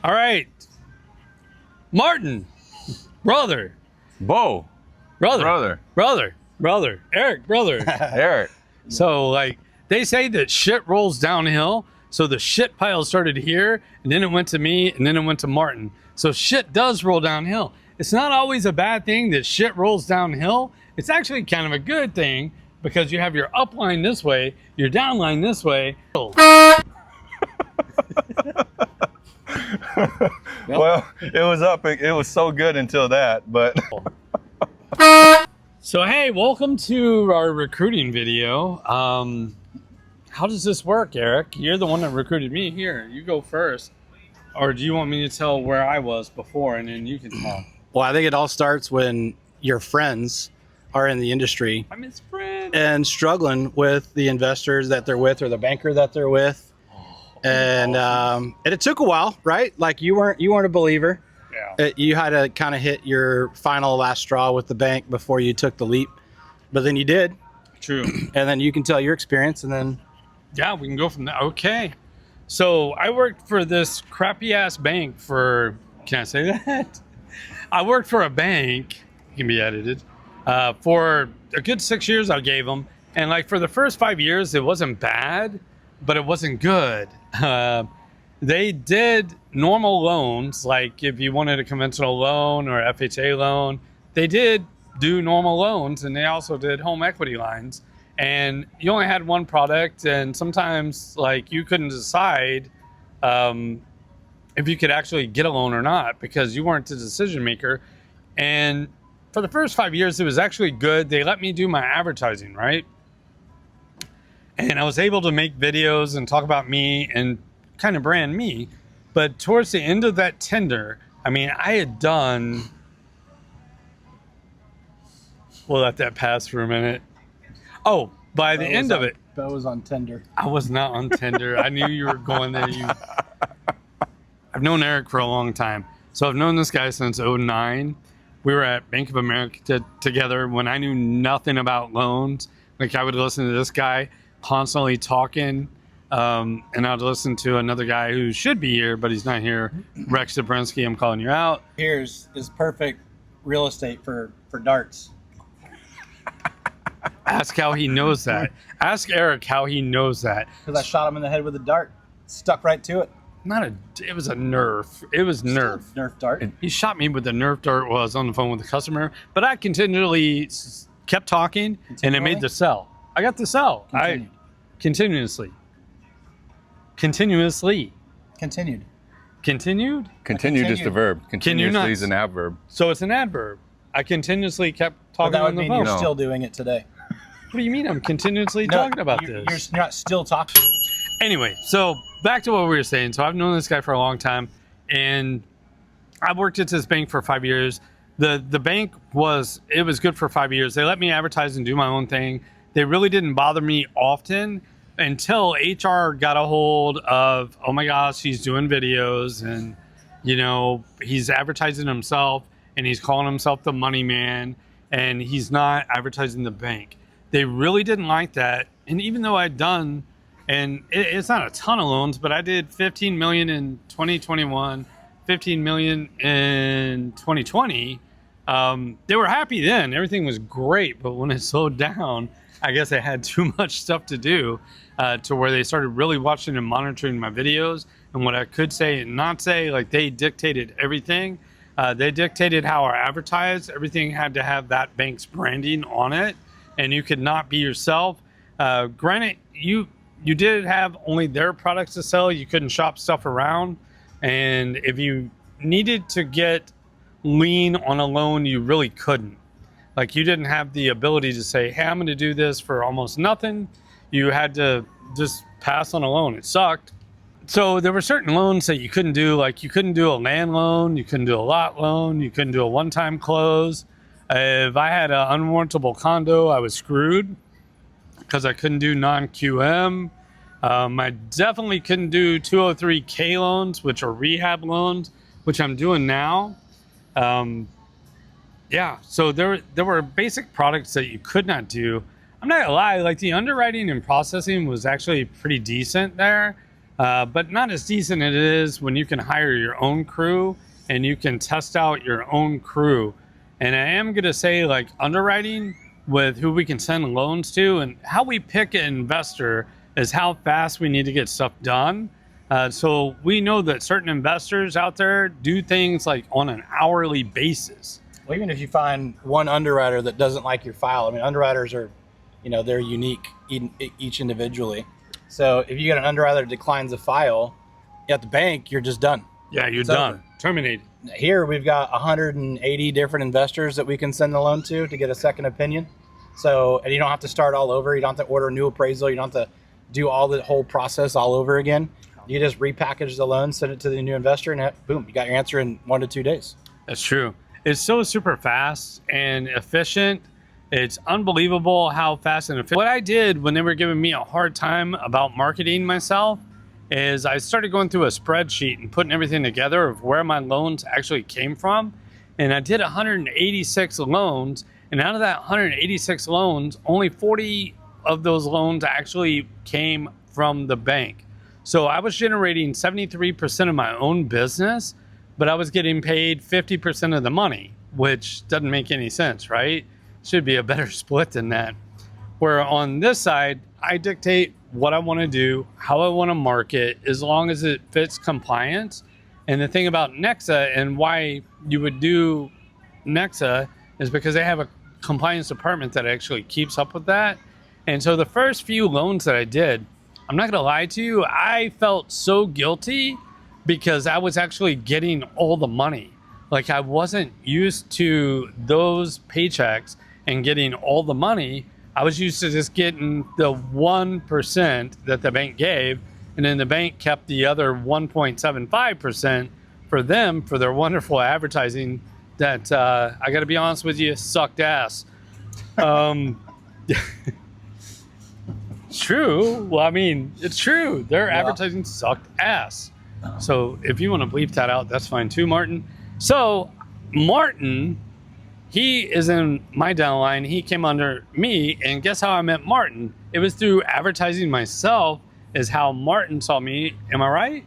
All right. Martin, brother, Bo, brother, Eric, brother. Eric. So, like, they say that shit rolls downhill. So the shit pile started here, and then it went to me, and then it went to Martin. So shit does roll downhill. It's not always a bad thing that shit rolls downhill. It's actually kind of a good thing because you have your up line this way, your down line this way. Well, it was up. It was so good until that, but. So, hey, welcome to our recruiting video. How does this work, Eric? You're the one that recruited me. Here, you go first. Or do you want me to tell where I was before and then you can tell? Well, I think it all starts when your friends are in the industry I'm his friend. and struggling with the investors that they're with or the banker that they're with. And it took a while, right? Like you weren't a believer. Yeah. You had to kind of hit your final last straw with the bank before you took the leap. But then you did. True. And then you can tell your experience and then Yeah, we can go from there. Okay. So I worked for this crappy ass bank for, can I say that? I worked for a bank, it can be edited, for a good 6 years I gave them. And like for the first 5 years, it wasn't bad, but it wasn't good. They did normal loans, like if you wanted a conventional loan or FHA loan, they did do normal loans, and they also did home equity lines. And you only had one product, and sometimes like you couldn't decide if you could actually get a loan or not because you weren't the decision maker. And for the first 5 years, it was actually good. They let me do my advertising, right? And I was able to make videos and talk about me and kind of brand me. But towards the end of that tender, I mean, I had done, we'll let that pass for a minute. Oh, by the end of it, Bo was on Tinder. I was not on Tinder. I knew you were going there. I've known Eric for a long time. So I've known this guy since 2009. We were at Bank of America together when I knew nothing about loans. Like I would listen to this guy constantly talking, and I'd listen to another guy who should be here, but he's not here. Rex Zabrinsky, I'm calling you out. Here's is perfect real estate for darts. Ask how he knows that. Ask Eric how he knows that. Because I shot him in the head with a dart. Stuck right to it. It was a Nerf. It was Nerf. Nerf dart. He shot me with the Nerf dart while I was on the phone with the customer, but I continually kept talking, and it made the sell. I got the sell. Continuously. Continued. Continued? Continued is the verb. Continuously not- is an adverb. So it's an adverb. I continuously kept Well, talking that on would the mean phone. you're No. still doing it today. What do you mean I'm continuously No, talking about you're this? not still talking. Anyway, so back to what we were saying. So I've known this guy for a long time, and I've worked at this bank for 5 years. The bank was good for 5 years. They let me advertise and do my own thing. They really didn't bother me often until HR got a hold of, oh my gosh, he's doing videos and, you know, he's advertising himself and he's calling himself the money man and he's not advertising the bank. They really didn't like that. And even though I'd done, and it's not a ton of loans, but I did 15 million in 2021, 15 million in 2020. They were happy then. Everything was great. But when it slowed down, I guess I had too much stuff to do to where they started really watching and monitoring my videos and what I could say and not say. Like they dictated everything. They dictated how I advertised. Everything had to have that bank's branding on it. And you could not be yourself. Granted, you did have only their products to sell. You couldn't shop stuff around. And if you needed to get lien on a loan, you really couldn't. Like you didn't have the ability to say, hey, I'm going to do this for almost nothing. You had to just pass on a loan. It sucked. So there were certain loans that you couldn't do. Like you couldn't do a land loan. You couldn't do a lot loan. You couldn't do a one-time close. If I had an unwarrantable condo, I was screwed because I couldn't do non-QM. I definitely couldn't do 203K loans, which are rehab loans, which I'm doing now. Yeah, so there were basic products that you could not do. I'm not gonna lie, like the underwriting and processing was actually pretty decent there. but not as decent as it is when you can hire your own crew and you can test out your own crew. And I am going to say, like, underwriting with who we can send loans to and how we pick an investor is how fast we need to get stuff done. So we know that certain investors out there do things like on an hourly basis. Well, even if you find one underwriter that doesn't like your file, I mean, underwriters are, they're unique each individually. So if you get an underwriter that declines a file at the bank, you're just done. Yeah, you're It's done. over. Terminated. Here we've got 180 different investors that we can send the loan to get a second opinion. So, and you don't have to start all over. You don't have to order a new appraisal. You don't have to do all the whole process all over again. You just repackage the loan, send it to the new investor, and boom, you got your answer in 1 to 2 days. That's true. It's so super fast and efficient. It's unbelievable how fast and efficient. What I did when they were giving me a hard time about marketing myself is I started going through a spreadsheet and putting everything together of where my loans actually came from. And I did 186 loans. And out of that 186 loans, only 40 of those loans actually came from the bank. So I was generating 73% of my own business, but I was getting paid 50% of the money, which doesn't make any sense, right? Should be a better split than that. Where on this side, I dictate what I want to do, how I want to market, as long as it fits compliance. And the thing about Nexa and why you would do Nexa is because they have a compliance department that actually keeps up with that. And so the first few loans that I did, I'm not going to lie to you, I felt so guilty because I was actually getting all the money. Like, I wasn't used to those paychecks and getting all the money. I was used to just getting the 1% that the bank gave, and then the bank kept the other 1.75% for them for their wonderful advertising that, I got to be honest with you, sucked ass. It's true. Well, I mean, it's true. Their advertising sucked ass. So if you want to bleep that out, that's fine too, Martin. So Martin, he is in my downline. He came under me, and guess how I met Martin? It was through advertising myself is how Martin saw me. Am I right?